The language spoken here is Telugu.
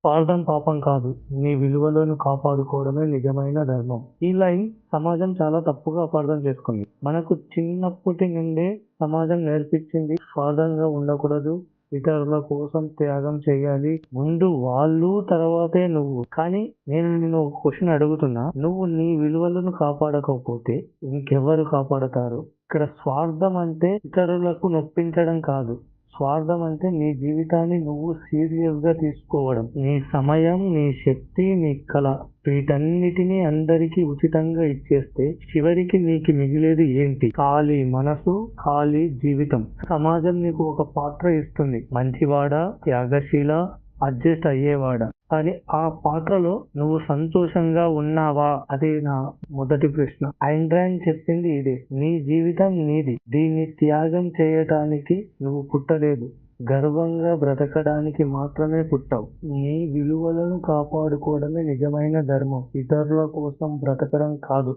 స్వార్థం పాపం కాదు. నీ విలువలను కాపాడుకోవడమే నిజమైన ధర్మం. ఈ లైన్ సమాజం చాలా తప్పుగా అపార్థం చేసుకుంది. మనకు చిన్నప్పటి నుండే సమాజం నేర్పించింది స్వార్థంగా ఉండకూడదు. ఇతరుల కోసం త్యాగం చేయాలి. ముందు వాళ్ళు తర్వాతే నువ్వు. కానీ నేను నిన్ను ఒక క్వశ్చన్ అడుగుతున్నా. నువ్వు నీ విలువలను కాపాడకపోతే ఇంకెవరు కాపాడతారు? ఇక్కడ స్వార్థం అంటే ఇతరులకు నొప్పించడం కాదు. స్వార్థం అంటే నీ జీవితాన్ని నువ్వు సీరియస్‌గా తీసుకోవడం. నీ సమయం, నీ శక్తి, నీ కళ వీటన్నిటిని అందరికీ ఉచితంగా ఇచ్చేస్తే చివరికి నీకు మిగిలేది ఏంటి? ఖాళీ మనసు, ఖాళీ జీవితం. సమాజం నీకు ఒక పాత్ర ఇస్తుంది. మంచివాడా? త్యాగశీలా? అడ్జస్ట్ అయ్యేవాడా? కానీ ఆ పాత్రలో నువ్వు సంతోషంగా ఉన్నావా? అదే నా మొదటి ప్రశ్న. ఐన్ ర్యాండ్ చెప్పింది ఇదే. నీ జీవితం నీది. దీన్ని త్యాగం చేయటానికి నువ్వు పుట్టలేదు. గర్వంగా బ్రతకడానికి మాత్రమే పుట్టావు. నీ విలువలను కాపాడుకోవడమే నిజమైన ధర్మం. ఇతరుల కోసం బ్రతకడం కాదు.